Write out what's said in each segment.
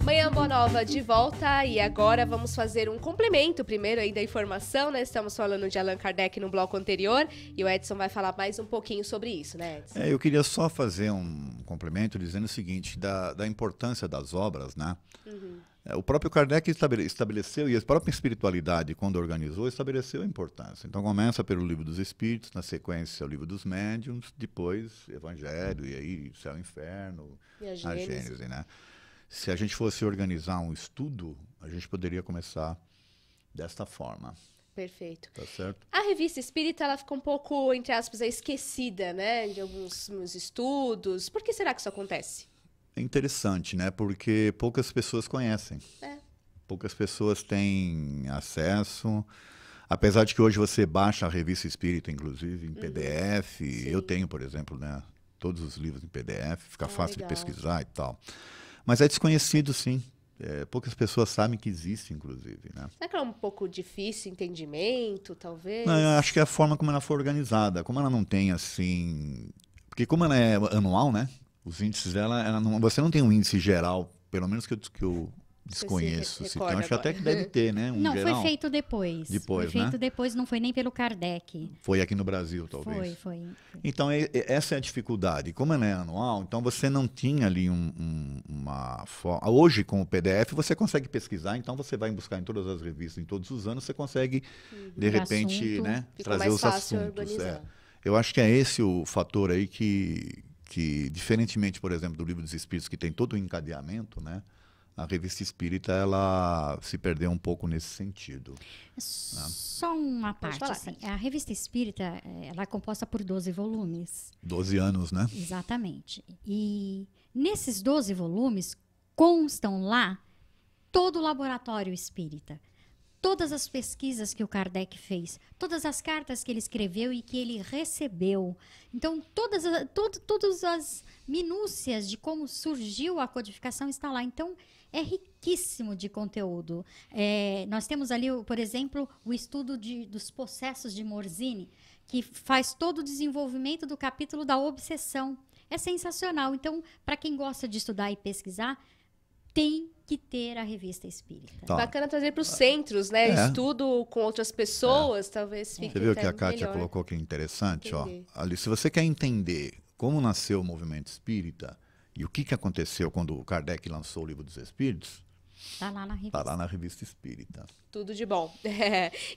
Manhã Boa Nova de volta e agora vamos fazer um complemento primeiro aí da informação, né? Estamos falando de Allan Kardec no bloco anterior e o Edson vai falar mais um pouquinho sobre isso, né, Edson? Eu queria só fazer um complemento dizendo o seguinte, da importância das obras, né? O próprio Kardec estabeleceu, e a própria espiritualidade, quando organizou, estabeleceu a importância. Então começa pelo Livro dos Espíritos, na sequência o Livro dos Médiuns, depois Evangelho, e aí Céu e Inferno, E a a Gênese. Gênese, né? Se a gente fosse organizar um estudo, a gente poderia começar desta forma. Perfeito. Tá certo? A revista espírita, ela fica um pouco, entre aspas, esquecida, né? De alguns estudos. Por que será que isso acontece? É interessante, né? Porque poucas pessoas conhecem. Poucas pessoas têm acesso. Apesar de que hoje você baixa a revista espírita, inclusive, em PDF. Sim. Eu tenho, por exemplo, né? Todos os livros em PDF. Fica fácil legal. de pesquisar e tal. Mas é desconhecido, sim. Poucas pessoas sabem que existe, inclusive, né? Será que é um pouco difícil entendimento, talvez? Não, eu acho que é a forma como ela foi organizada. Como ela não tem, assim... Porque como ela é anual, né? Os índices dela, você não tem um índice geral, pelo menos que eu desconheço. se Então, recorda acho que até agora. que deve ter, né? Um Não, geral. foi feito depois. Depois, foi feito né? depois, não foi nem pelo Kardec. Foi aqui no Brasil, talvez. Foi. Então, essa é a dificuldade. Como ela é anual, então você não tinha ali uma forma... Hoje, com o PDF, você consegue pesquisar, então você vai buscar em todas as revistas, em todos os anos, você consegue, de repente, assunto. né, Fica trazer mais os fácil assuntos. organizar. Eu acho que é esse o fator aí que, diferentemente, por exemplo, do Livro dos Espíritos, que tem todo o encadeamento, né? A revista espírita, ela se perdeu um pouco nesse sentido. Só uma parte, falar. assim. A revista espírita, ela é composta por 12 volumes. 12 anos, né? Exatamente. E nesses 12 volumes constam lá todo o laboratório espírita. Todas as pesquisas que o Kardec fez, todas as cartas que ele escreveu e que ele recebeu. Então, todas as minúcias de como surgiu a codificação está lá. Então, é riquíssimo de conteúdo. Nós temos ali, por exemplo, o estudo dos processos de Morzine, que faz todo o desenvolvimento do capítulo da obsessão. É sensacional. Então, para quem gosta de estudar e pesquisar, tem que ter a revista espírita. Tá. Bacana trazer para os centros, né? Estudo com outras pessoas, talvez fique Você viu até que a Kátia melhor. colocou que é interessante? Ó, Entendi. ali, se você quer entender como nasceu o movimento espírita e o que aconteceu quando o Kardec lançou o Livro dos Espíritos, Está lá na revista. está lá na revista espírita. Tudo de bom.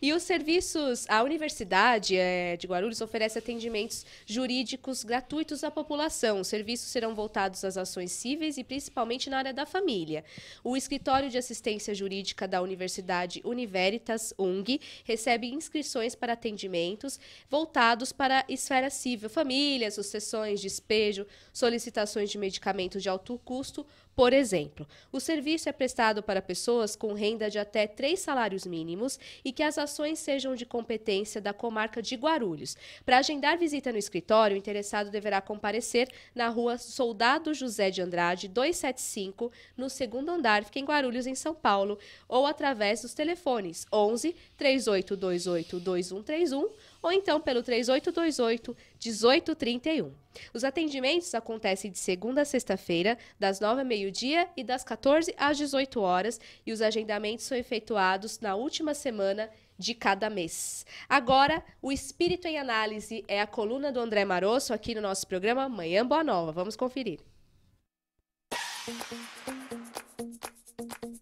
E os serviços, a Universidade de Guarulhos oferece atendimentos jurídicos gratuitos à população. Os serviços serão voltados às ações cíveis e principalmente na área da família. O Escritório de Assistência Jurídica da Universidade Univeritas, UNG, recebe inscrições para atendimentos voltados para a esfera civil, família, sucessões, despejo, solicitações de medicamentos de alto custo, por exemplo. O serviço é prestado para pessoas com renda de até 3 salários mínimos e que as ações sejam de competência da comarca de Guarulhos. Para agendar visita no escritório, o interessado deverá comparecer na rua Soldado José de Andrade, 275, no 2º andar, fica em Guarulhos, em São Paulo, ou através dos telefones 11 3828 2131 ou então pelo 3828-1831. Os atendimentos acontecem de segunda a sexta-feira, das 9 ao meio-dia e das 14 às 18 horas, e os agendamentos são efetuados na última semana de cada mês. Agora, o Espírito em Análise é a coluna do André Marosso aqui no nosso programa Manhã Boa Nova. Vamos conferir.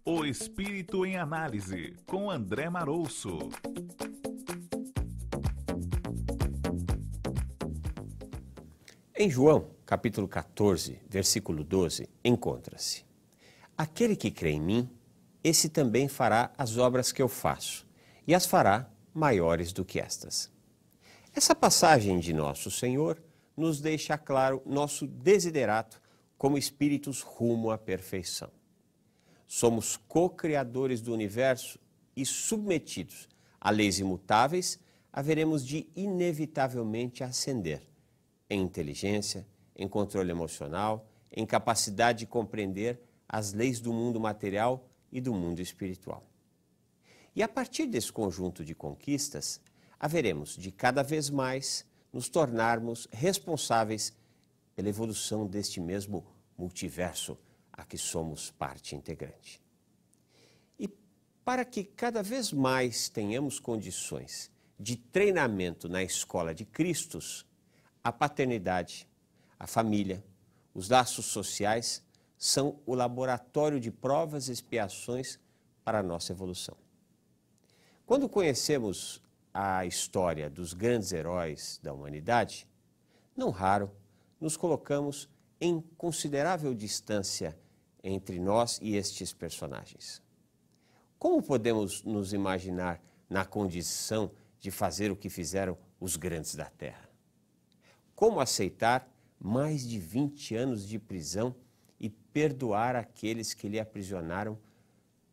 O Espírito em Análise, com André Marosso. Em João, capítulo 14, versículo 12, encontra-se: aquele que crê em mim, esse também fará as obras que eu faço, e as fará maiores do que estas. Essa passagem de Nosso Senhor nos deixa claro nosso desiderato como espíritos rumo à perfeição. Somos co-criadores do universo e submetidos a leis imutáveis, haveremos de inevitavelmente ascender em inteligência, em controle emocional, em capacidade de compreender as leis do mundo material e do mundo espiritual. E a partir desse conjunto de conquistas, haveremos de cada vez mais nos tornarmos responsáveis pela evolução deste mesmo multiverso a que somos parte integrante. E para que cada vez mais tenhamos condições de treinamento na escola de Cristos, a paternidade, a família, os laços sociais são o laboratório de provas e expiações para a nossa evolução. Quando conhecemos a história dos grandes heróis da humanidade, não raro nos colocamos em considerável distância entre nós e estes personagens. Como podemos nos imaginar na condição de fazer o que fizeram os grandes da Terra? Como aceitar mais de 20 anos de prisão e perdoar aqueles que lhe aprisionaram,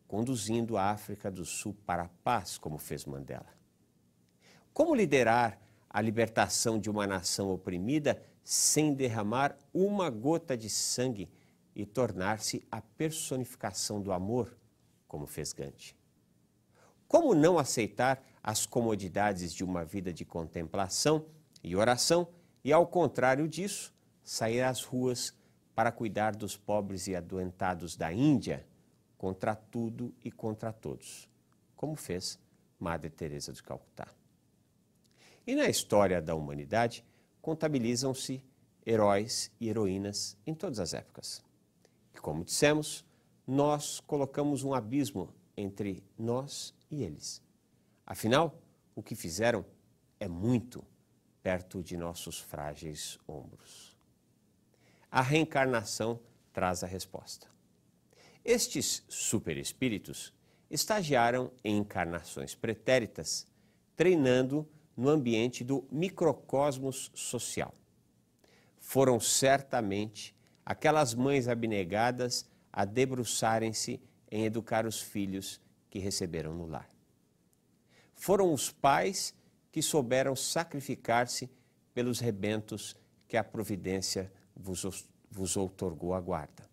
conduzindo a África do Sul para a paz, como fez Mandela? Como liderar a libertação de uma nação oprimida sem derramar uma gota de sangue e tornar-se a personificação do amor, como fez Gandhi? Como não aceitar as comodidades de uma vida de contemplação e oração e, ao contrário disso, sair às ruas para cuidar dos pobres e adoentados da Índia contra tudo e contra todos, como fez Madre Teresa de Calcutá? E na história da humanidade, contabilizam-se heróis e heroínas em todas as épocas. E como dissemos, nós colocamos um abismo entre nós e eles. Afinal, o que fizeram é muito perto de nossos frágeis ombros. A reencarnação traz a resposta. Estes superespíritos estagiaram em encarnações pretéritas, treinando no ambiente do microcosmos social. Foram certamente aquelas mães abnegadas a debruçarem-se em educar os filhos que receberam no lar. Foram os pais que souberam sacrificar-se pelos rebentos que a providência vos outorgou a guarda.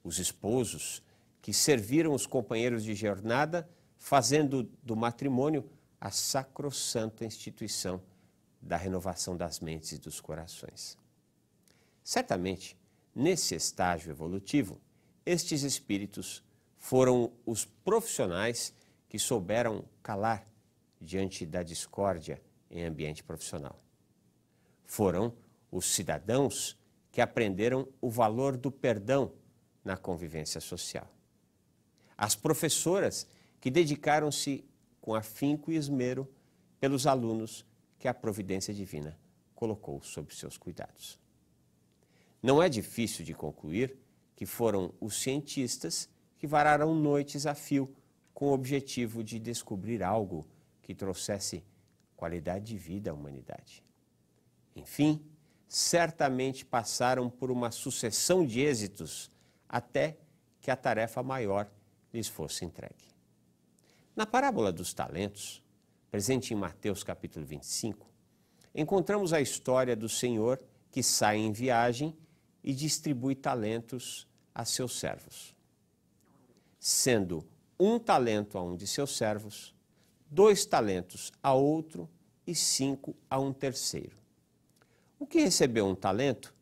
Os esposos que serviram os companheiros de jornada, fazendo do matrimônio a sacrossanta instituição da renovação das mentes e dos corações. Certamente, nesse estágio evolutivo, estes espíritos foram os profissionais que souberam calar diante da discórdia em ambiente profissional. Foram os cidadãos que aprenderam o valor do perdão na convivência social. As professoras que dedicaram-se com afinco e esmero pelos alunos que a providência divina colocou sob seus cuidados. Não é difícil de concluir que foram os cientistas que vararam noites a fio com o objetivo de descobrir algo que trouxesse qualidade de vida à humanidade. Enfim, certamente passaram por uma sucessão de êxitos até que a tarefa maior lhes fosse entregue. Na parábola dos talentos, presente em Mateus capítulo 25, encontramos a história do Senhor que sai em viagem e distribui talentos a seus servos, sendo 1 talento a um de seus servos, 2 talentos a outro e 5 a um terceiro. O que recebeu 1 talento,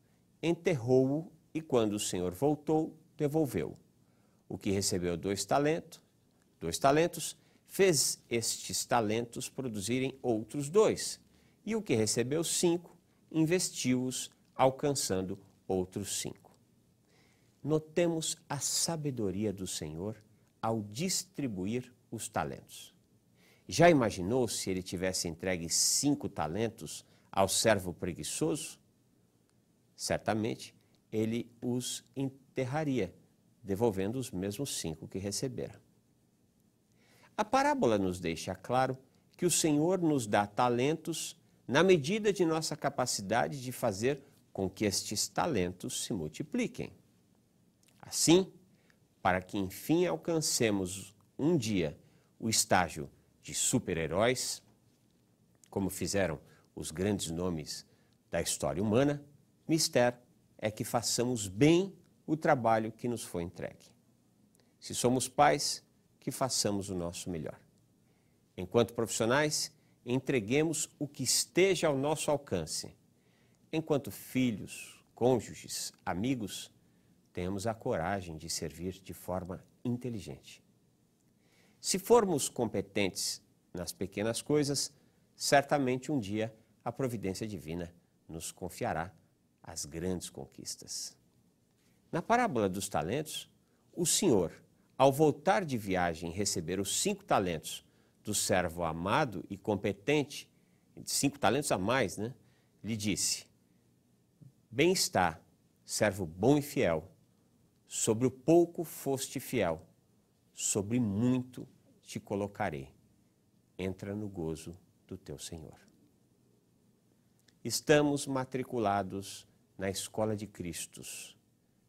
enterrou-o e, quando o Senhor voltou, devolveu. O que recebeu 2 talentos, fez estes talentos produzirem outros 2. E o que recebeu 5, investiu-os, alcançando outros 5. Notemos a sabedoria do Senhor ao distribuir os talentos. Já imaginou se ele tivesse entregue 5 talentos ao servo preguiçoso? Certamente ele os enterraria, devolvendo os mesmos 5 que recebera. A parábola nos deixa claro que o Senhor nos dá talentos na medida de nossa capacidade de fazer com que estes talentos se multipliquem. Assim, para que enfim alcancemos um dia o estágio de super-heróis, como fizeram os grandes nomes da história humana, mistério é que façamos bem o trabalho que nos foi entregue. Se somos pais, que façamos o nosso melhor. Enquanto profissionais, entreguemos o que esteja ao nosso alcance. Enquanto filhos, cônjuges, amigos, tenhamos a coragem de servir de forma inteligente. Se formos competentes nas pequenas coisas, certamente um dia a providência divina nos confiará as grandes conquistas. Na parábola dos talentos, o Senhor, ao voltar de viagem e receber os 5 talentos do servo amado e competente, 5 talentos a mais, né? Lhe disse: bem está, servo bom e fiel, sobre o pouco foste fiel, sobre muito te colocarei. Entra no gozo do teu Senhor. Estamos matriculados na Escola de Cristos,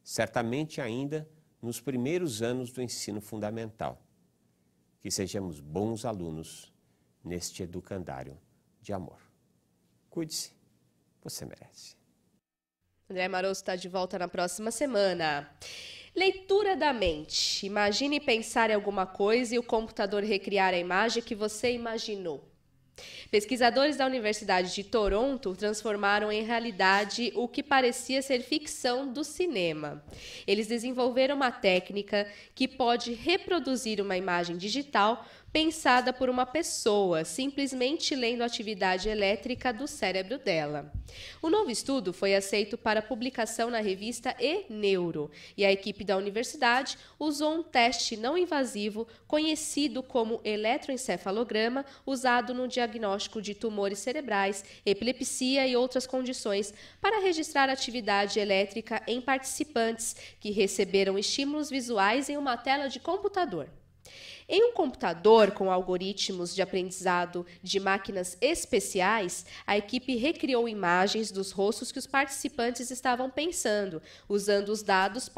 certamente ainda nos primeiros anos do ensino fundamental. Que sejamos bons alunos neste educandário de amor. Cuide-se, você merece. André Maroso está de volta na próxima semana. Leitura da mente. Imagine pensar em alguma coisa e o computador recriar a imagem que você imaginou. Pesquisadores da Universidade de Toronto transformaram em realidade o que parecia ser ficção do cinema. Eles desenvolveram uma técnica que pode reproduzir uma imagem digital pensada por uma pessoa, simplesmente lendo a atividade elétrica do cérebro dela. O novo estudo foi aceito para publicação na revista eNeuro, e a equipe da universidade usou um teste não invasivo conhecido como eletroencefalograma, usado no diagnóstico de tumores cerebrais, epilepsia e outras condições, para registrar a atividade elétrica em participantes que receberam estímulos visuais em uma tela de computador. Em um computador com algoritmos de aprendizado de máquinas especiais, a equipe recriou imagens dos rostos que os participantes estavam pensando, usando os dados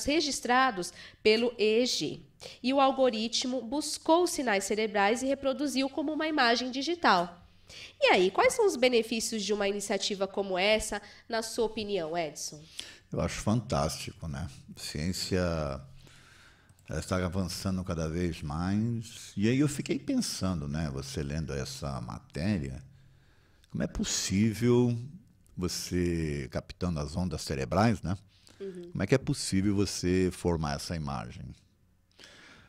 registrados pelo EEG. E o algoritmo buscou sinais cerebrais e reproduziu como uma imagem digital. E aí, quais são os benefícios de uma iniciativa como essa, na sua opinião, Edson? Eu acho fantástico, né? Ciência... ela está avançando cada vez mais. E aí eu fiquei pensando, né, você lendo essa matéria, como é possível você, captando as ondas cerebrais, né? Como é que é possível você formar essa imagem?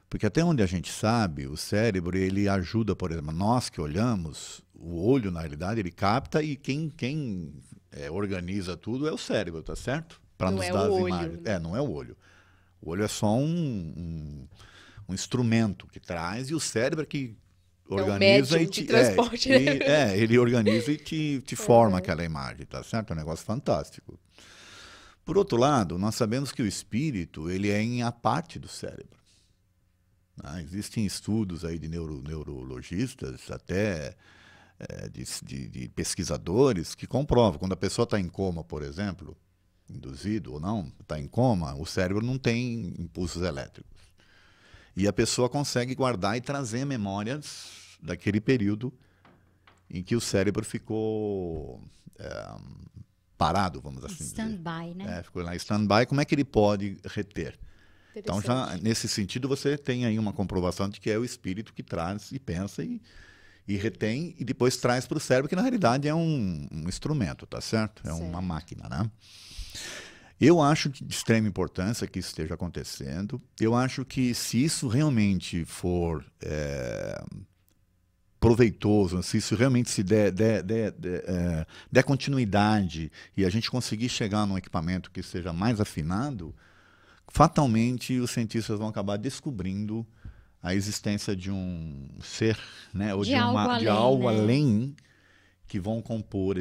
Porque até onde a gente sabe, o cérebro, ele ajuda, por exemplo, nós que olhamos, o olho, na realidade, ele capta e quem organiza tudo é o cérebro, tá certo? Para nos dar as imagens. Né? Não é o olho. O olho é só um instrumento que traz, e o cérebro é que organiza e te transporte. Ele organiza e te forma aquela imagem, tá certo? É um negócio fantástico. Por outro lado, nós sabemos que o espírito, ele é em a parte do cérebro. Né? Existem estudos aí de neurologistas, até de pesquisadores, que comprovam, quando a pessoa está em coma, por exemplo, induzido ou não, está em coma, o cérebro não tem impulsos elétricos. E a pessoa consegue guardar e trazer memórias daquele período em que o cérebro ficou parado, vamos assim dizer. Stand-by, né? Ficou lá em stand-by. Como é que ele pode reter? Então, já nesse sentido, você tem aí uma comprovação de que é o espírito que traz e pensa e retém, e depois traz para o cérebro, que na realidade é um instrumento, tá certo? É uma máquina, né? Eu acho de extrema importância que isso esteja acontecendo. Eu acho que se isso realmente for proveitoso, se isso realmente se der continuidade e a gente conseguir chegar num equipamento que seja mais afinado, fatalmente os cientistas vão acabar descobrindo a existência de um ser, né, ou de algo além, que vão compor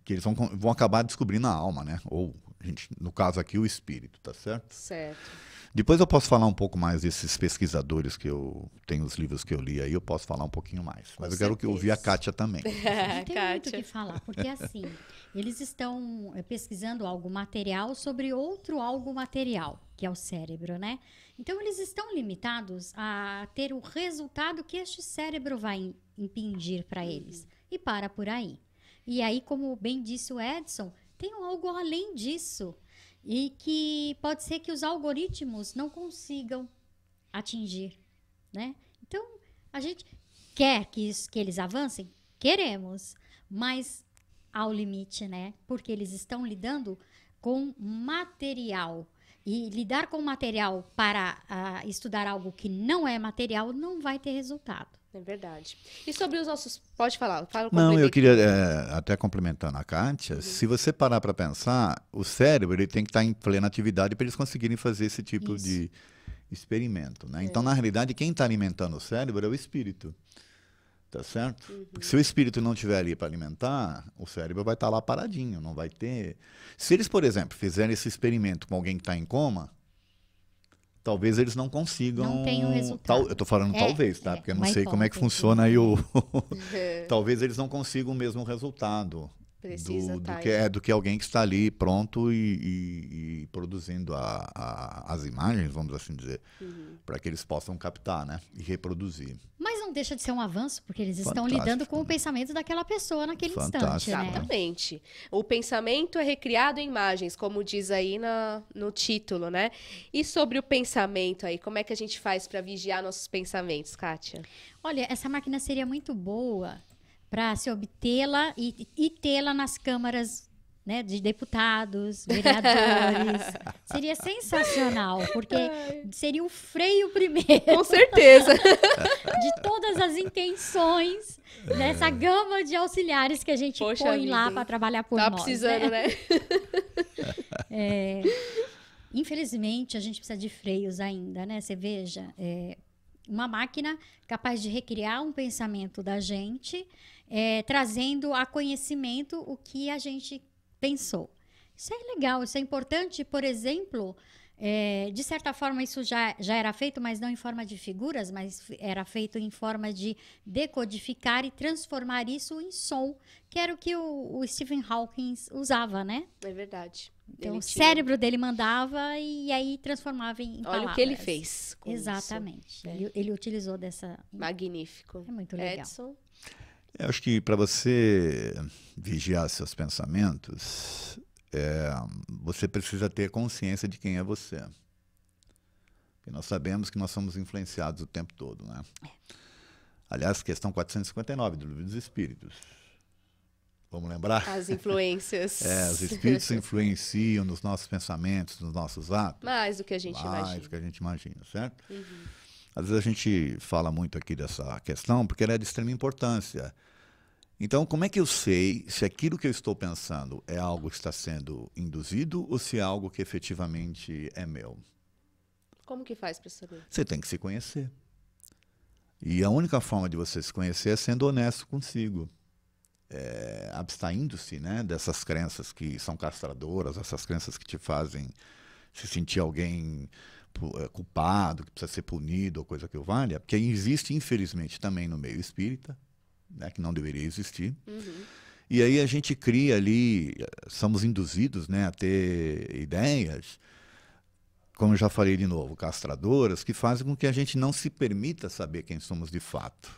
que eles vão acabar descobrindo a alma, né? Ou, no caso aqui, o espírito, tá certo? Certo. Depois eu posso falar um pouco mais desses pesquisadores que eu tenho, os livros que eu li aí, eu posso falar um pouquinho mais. Mas eu quero ouvir a Kátia também. Tem muito o que falar, porque assim, eles estão pesquisando algo material sobre outro algo material, que é o cérebro, né? Então, eles estão limitados a ter o resultado que este cérebro vai impingir para eles. E para por aí. E aí, como bem disse o Edson, tem algo além disso. E que pode ser que os algoritmos não consigam atingir, né? Então, a gente quer que eles avancem? Queremos. Mas ao limite, né? Porque eles estão lidando com material. E lidar com material para estudar algo que não é material não vai ter resultado. É verdade. E sobre os nossos... Pode falar, fala o Não, eu complemento. queria, até complementando a Kátia, se você parar para pensar, o cérebro ele tem que estar em plena atividade para eles conseguirem fazer esse tipo Isso. de experimento, né? Então, na realidade, quem está alimentando o cérebro é o espírito, tá certo? Porque se o espírito não estiver ali para alimentar, o cérebro vai estar lá paradinho, não vai ter... Se eles, por exemplo, fizerem esse experimento com alguém que está em coma, talvez eles não consigam... Não tem o resultado. Eu estou falando talvez, tá? Porque eu não uma sei como é que hipótese. funciona aí o... Talvez eles não consigam o mesmo resultado Precisa do tá que, do que alguém que está ali pronto e produzindo as imagens, vamos assim dizer, para que eles possam captar, né? E reproduzir. Mas não deixa de ser um avanço, porque eles estão Fantástico, lidando com o né? pensamento daquela pessoa naquele Fantástico, instante, né? Exatamente. O pensamento é recriado em imagens, como diz aí no título, né? E sobre o pensamento aí, como é que a gente faz para vigiar nossos pensamentos, Kátia? Olha, essa máquina seria muito boa para se obtê-la e tê-la nas câmaras, né, de deputados, vereadores. Seria sensacional, porque seria o freio primeiro Com certeza. de todas as intenções dessa gama de auxiliares que a gente Poxa põe vida, lá hein? para trabalhar por Tá nós. precisando, né? Infelizmente, a gente precisa de freios ainda, né? Você veja, uma máquina capaz de recriar um pensamento da gente, trazendo a conhecimento o que a gente pensou. Isso é legal, isso é importante. Por exemplo, de certa forma isso já era feito, mas não em forma de figuras, mas era feito em forma de decodificar e transformar isso em som, que era o que o Stephen Hawking usava, né? É verdade. Então, Ele o tinha- cérebro dele mandava e aí transformava em palavras. Olha o que ele fez. Com Exatamente. isso. É. Ele utilizou dessa... Magnífico. É muito legal. Edson? Eu acho que para você vigiar seus pensamentos, você precisa ter consciência de quem é você. E nós sabemos que nós somos influenciados o tempo todo, né? Aliás, questão 459 do Livro dos Espíritos. Vamos lembrar? As influências. Os espíritos influenciam nos nossos pensamentos, nos nossos atos. Mais do que a gente Mais imagina. do que a gente imagina, certo? Às vezes a gente fala muito aqui dessa questão porque ela é de extrema importância. Então, como é que eu sei se aquilo que eu estou pensando é algo que está sendo induzido ou se é algo que efetivamente é meu? Como que faz para saber? Você tem que se conhecer. E a única forma de você se conhecer é sendo honesto consigo. Abstraindo-se, né, dessas crenças que são castradoras, essas crenças que te fazem se sentir alguém culpado, que precisa ser punido ou coisa que o valha, porque existe, infelizmente, também no meio espírita, né, que não deveria existir. E aí a gente cria ali, somos induzidos, né, a ter ideias, como eu já falei de novo, castradoras, que fazem com que a gente não se permita saber quem somos de fato.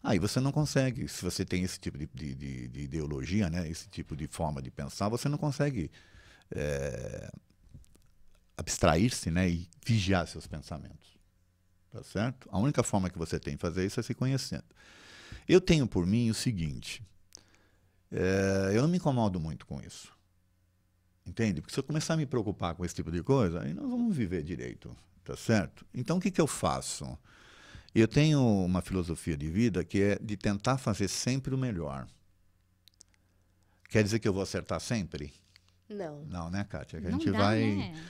Aí você não consegue, se você tem esse tipo de ideologia, né, esse tipo de forma de pensar, você não consegue abstrair-se, né, e vigiar seus pensamentos. Tá certo? A única forma que você tem de fazer isso é se conhecendo. Eu tenho por mim o seguinte, eu não me incomodo muito com isso. Entende? Porque se eu começar a me preocupar com esse tipo de coisa, aí nós vamos viver direito. Tá certo? Então o que eu faço? Eu tenho uma filosofia de vida que é de tentar fazer sempre o melhor. Quer dizer que eu vou acertar sempre? Não. Não, né, Kátia? Que a Não gente dá, vai. né?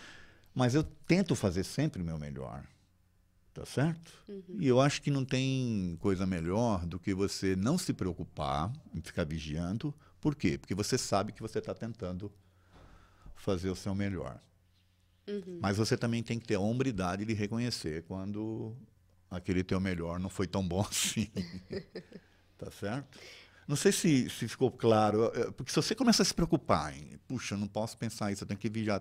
Mas eu tento fazer sempre o meu melhor. Tá certo? E eu acho que não tem coisa melhor do que você não se preocupar em ficar vigiando. Por quê? Porque você sabe que você está tentando fazer o seu melhor. Mas você também tem que ter a hombridade de reconhecer quando aquele teu melhor não foi tão bom assim. Tá certo? Não sei se ficou claro, porque se você começa a se preocupar em, puxa, eu não posso pensar isso, eu tenho que vigiar,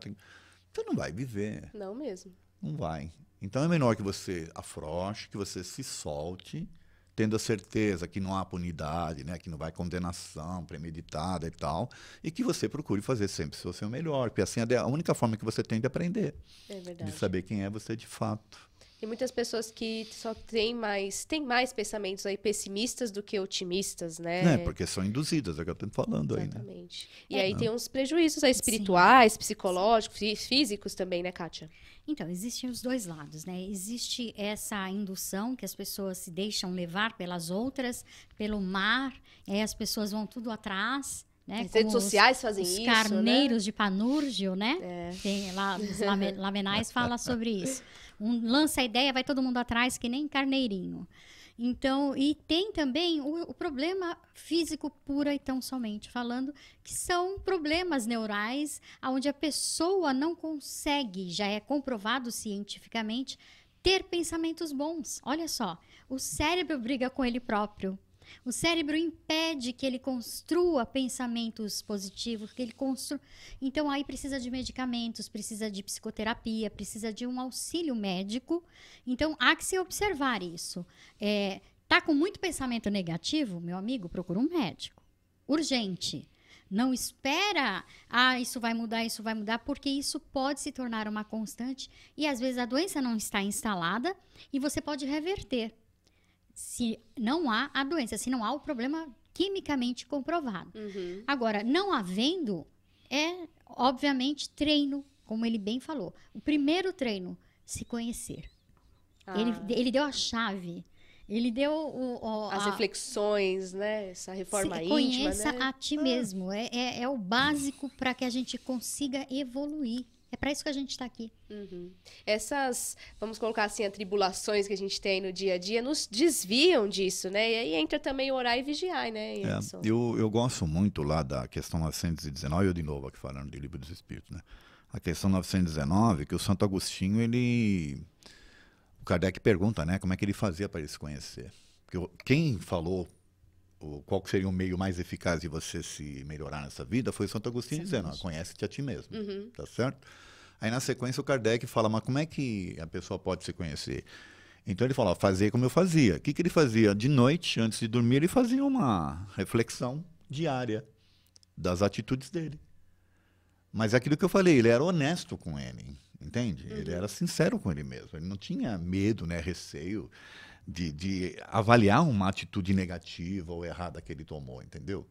você não vai viver, Não mesmo. não vai. Então é melhor que você afrouxe, que você se solte, tendo a certeza que não há punidade, né, que não vai condenação premeditada e tal, e que você procure fazer sempre o seu melhor, porque assim é a única forma que você tem de aprender, É verdade. de saber quem é você de fato. E muitas pessoas que só têm mais pensamentos aí pessimistas do que otimistas, né? Porque são induzidas, é o que eu estou falando aí, né? Exatamente. E aí tem uns prejuízos aí espirituais, psicológicos, físicos também, né, Kátia? Então, existem os dois lados, né? Existe essa indução que as pessoas se deixam levar pelas outras, pelo mar, aí as pessoas vão tudo atrás, né? As redes sociais fazem os isso, carneiros né? de Panúrgio, né? Tem lá, os Lamenais fala sobre isso. Lança a ideia, vai todo mundo atrás, que nem carneirinho. Então, e tem também o problema físico pura e tão somente falando, que são problemas neurais, onde a pessoa não consegue, já é comprovado cientificamente, ter pensamentos bons. Olha só, o cérebro briga com ele próprio. O cérebro impede que ele construa pensamentos positivos, que ele construa. Então, aí precisa de medicamentos, precisa de psicoterapia, precisa de um auxílio médico. Então, há que se observar isso. Tá com muito pensamento negativo, meu amigo, procura um médico. Urgente. Não espera, isso vai mudar, porque isso pode se tornar uma constante e, às vezes, a doença não está instalada e você pode reverter. Se não há a doença, se não há o problema quimicamente comprovado. Agora, não havendo, obviamente, treino, como ele bem falou. O primeiro treino, se conhecer. Ele deu a chave. Ele deu as reflexões, né? Essa reforma íntima, conheça né? a ti mesmo. É o básico para que a gente consiga evoluir. É para isso que a gente está aqui. Essas, vamos colocar assim, atribulações que a gente tem no dia a dia nos desviam disso, né? E aí entra também o orar e vigiar, né, Edson? Eu gosto muito lá da questão 919, eu de novo aqui falando de Livro dos Espíritos, né? A questão 919, que o Santo Agostinho, o Kardec pergunta, né, como é que ele fazia para ele se conhecer. Porque quem falou qual seria o meio mais eficaz de você se melhorar nessa vida foi o Santo Agostinho dizendo, conhece-te a ti mesmo, tá certo? Aí na sequência o Kardec fala, mas como é que a pessoa pode se conhecer? Então ele fala, fazer como eu fazia. O que ele fazia? De noite, antes de dormir, ele fazia uma reflexão diária das atitudes dele. Mas é aquilo que eu falei, ele era honesto com ele, entende? Ele era sincero com ele mesmo, ele não tinha medo, né, receio de avaliar uma atitude negativa ou errada que ele tomou, entendeu?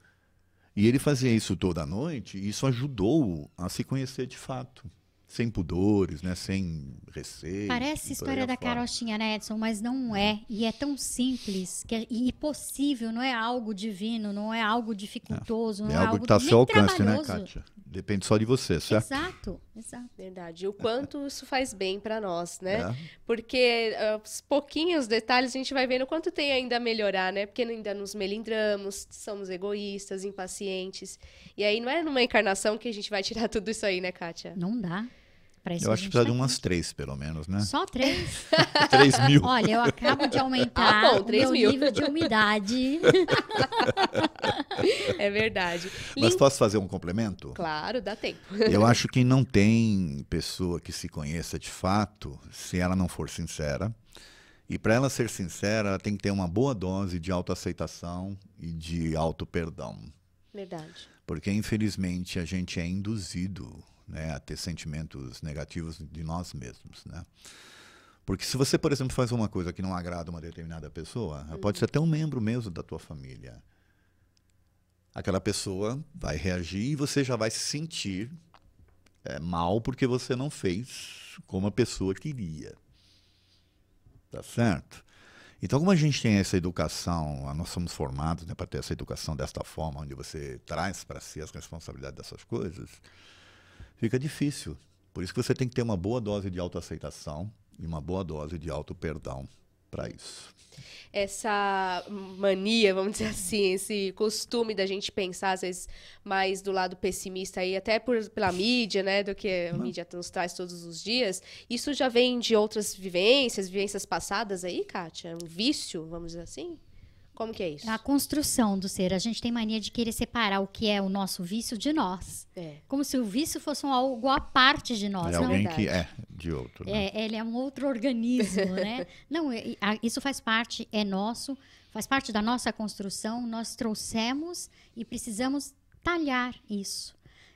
E ele fazia isso toda noite e isso ajudou-o a se conhecer de fato. Sem pudores, né? Sem receio. Parece história da carochinha, né, Edson? Mas não é. E é tão simples e possível. Não é algo divino, não é algo dificultoso. Não é algo que está ao seu alcance, né, trabalhoso. Kátia? Depende só de você, certo? Exato. Verdade. E o quanto isso faz bem para nós, né? Porque aos pouquinhos detalhes a gente vai vendo o quanto tem ainda a melhorar, né? Porque ainda nos melindramos, somos egoístas, impacientes. E aí não é numa encarnação que a gente vai tirar tudo isso aí, né, Kátia? Não dá. Eu acho que precisa de umas 3, pelo menos, né? Só 3? 3 mil. Olha, eu acabo de aumentar o 3 meu mil. nível de umidade. É verdade. Mas posso fazer um complemento? Claro, dá tempo. Eu acho que não tem pessoa que se conheça de fato se ela não for sincera. E para ela ser sincera, ela tem que ter uma boa dose de autoaceitação e de auto-perdão. Verdade. Porque, infelizmente, a gente é induzido, né, a ter sentimentos negativos de nós mesmos, né? Porque se você, por exemplo, faz uma coisa que não agrada uma determinada pessoa, pode ser até um membro mesmo da tua família. Aquela pessoa vai reagir e você já vai se sentir mal porque você não fez como a pessoa queria. Tá certo? Então, como a gente tem essa educação, nós somos formados, né, para ter essa educação desta forma, onde você traz para si as responsabilidades dessas coisas, fica difícil. Por isso que você tem que ter uma boa dose de autoaceitação e uma boa dose de auto-perdão para isso. Essa mania, vamos dizer assim, esse costume da gente pensar, às vezes, mais do lado pessimista aí, até pela mídia, né, do que a mídia nos traz todos os dias, isso já vem de outras vivências passadas aí, Kátia? Um vício, vamos dizer assim? Como que é isso? A construção do ser. A gente tem mania de querer separar o que é o nosso vício de nós. Como se o vício fosse algo à parte de nós. É não, alguém que é de outro. Né? Ele é um outro organismo, né? Não, isso faz parte, é nosso, faz parte da nossa construção. Nós trouxemos e precisamos talhar isso.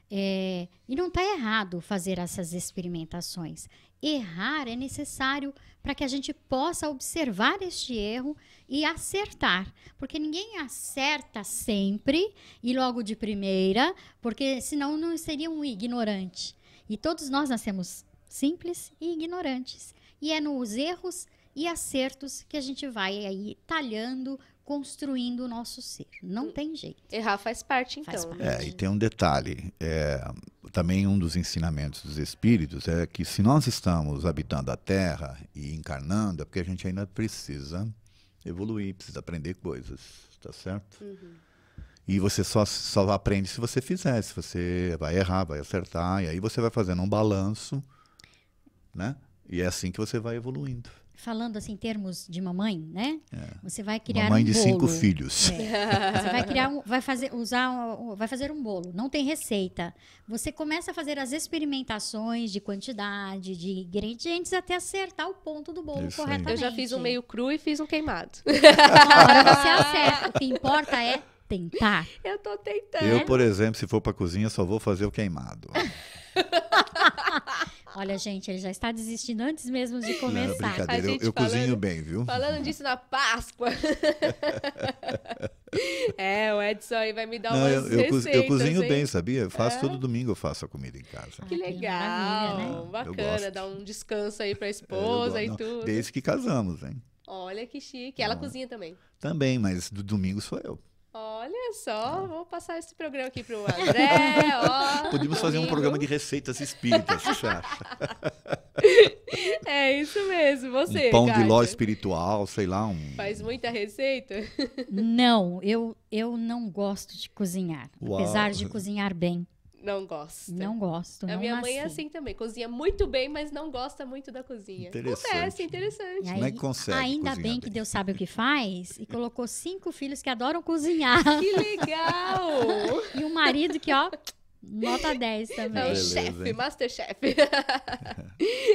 E não está errado fazer essas experimentações. Errar é necessário para que a gente possa observar este erro e acertar. Porque ninguém acerta sempre e logo de primeira, porque senão não seria um ignorante. E todos nós nascemos simples e ignorantes. E é nos erros e acertos que a gente vai aí talhando, construindo o nosso ser. Não tem jeito. Errar faz parte, então. Faz parte. Né? E tem um detalhe, também um dos ensinamentos dos espíritos é que se nós estamos habitando a Terra e encarnando, é porque a gente ainda precisa evoluir, precisa aprender coisas, tá certo? E você só aprende se você fizer, se você vai errar, vai acertar, e aí você vai fazendo um balanço, né? E é assim que você vai evoluindo. Falando assim em termos de mamãe, né? Você vai criar Mamãe um de bolo. 5 filhos. Você vai criar vai fazer um bolo. Não tem receita. Você começa a fazer as experimentações de quantidade, de ingredientes até acertar o ponto do bolo Isso aí. corretamente. Eu já fiz um meio cru e fiz um queimado. Uma hora você acerta. O que importa é tentar. Eu tô tentando. Eu, por exemplo, se for para cozinha, só vou fazer o queimado. Olha, gente, ele já está desistindo antes mesmo de Não, começar. brincadeira, A gente eu cozinho falando- bem, viu? Falando disso na Páscoa. O Edson aí vai me dar Não, umas eu receitas, cozinho hein? bem, sabia? Eu faço todo domingo, eu faço a comida em casa. Que Que legal, maravilha, né? Eu bacana, gosto. dar um descanso aí pra Eu esposa e não, tudo. Desde que casamos, hein? Olha que chique. Ela cozinha também. Também, mas do domingo sou eu. Olha só, vou passar esse programa aqui pro André, ó. Podíamos fazer um domingo. programa de receitas espíritas, o que você acha? É isso mesmo, você, Um pão de Kátia, ló espiritual, sei lá, faz muita receita? Não, eu não gosto de cozinhar. Uau. Apesar de cozinhar bem. Não gosta. Não gosto, A não minha mãe é nasci. assim também, cozinha muito bem, mas não gosta muito da cozinha. Interessante. Acontece, interessante. E Como é que consegue ainda cozinhar bem que bem? Deus sabe o que faz e colocou 5 filhos que adoram cozinhar. Que legal! E um marido que, ó, nota 10 também. É o Beleza, chefe, hein? Masterchef.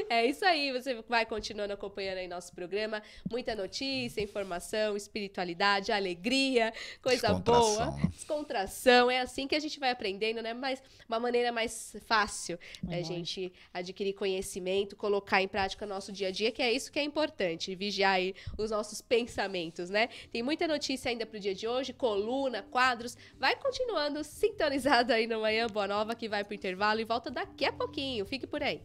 É isso aí, você vai continuando acompanhando aí nosso programa. Muita notícia, informação, espiritualidade, alegria, coisa Descontração, boa. né? Descontração, é assim que a gente vai aprendendo, né? Mas uma maneira mais fácil da Lógico. gente adquirir conhecimento, colocar em prática no nosso dia a dia, que é isso que é importante, vigiar aí os nossos pensamentos, né? Tem muita notícia ainda pro dia de hoje, coluna, quadros. Vai continuando sintonizado aí no Manhã Boa Nova, que vai pro intervalo e volta daqui a pouquinho. Fique por aí.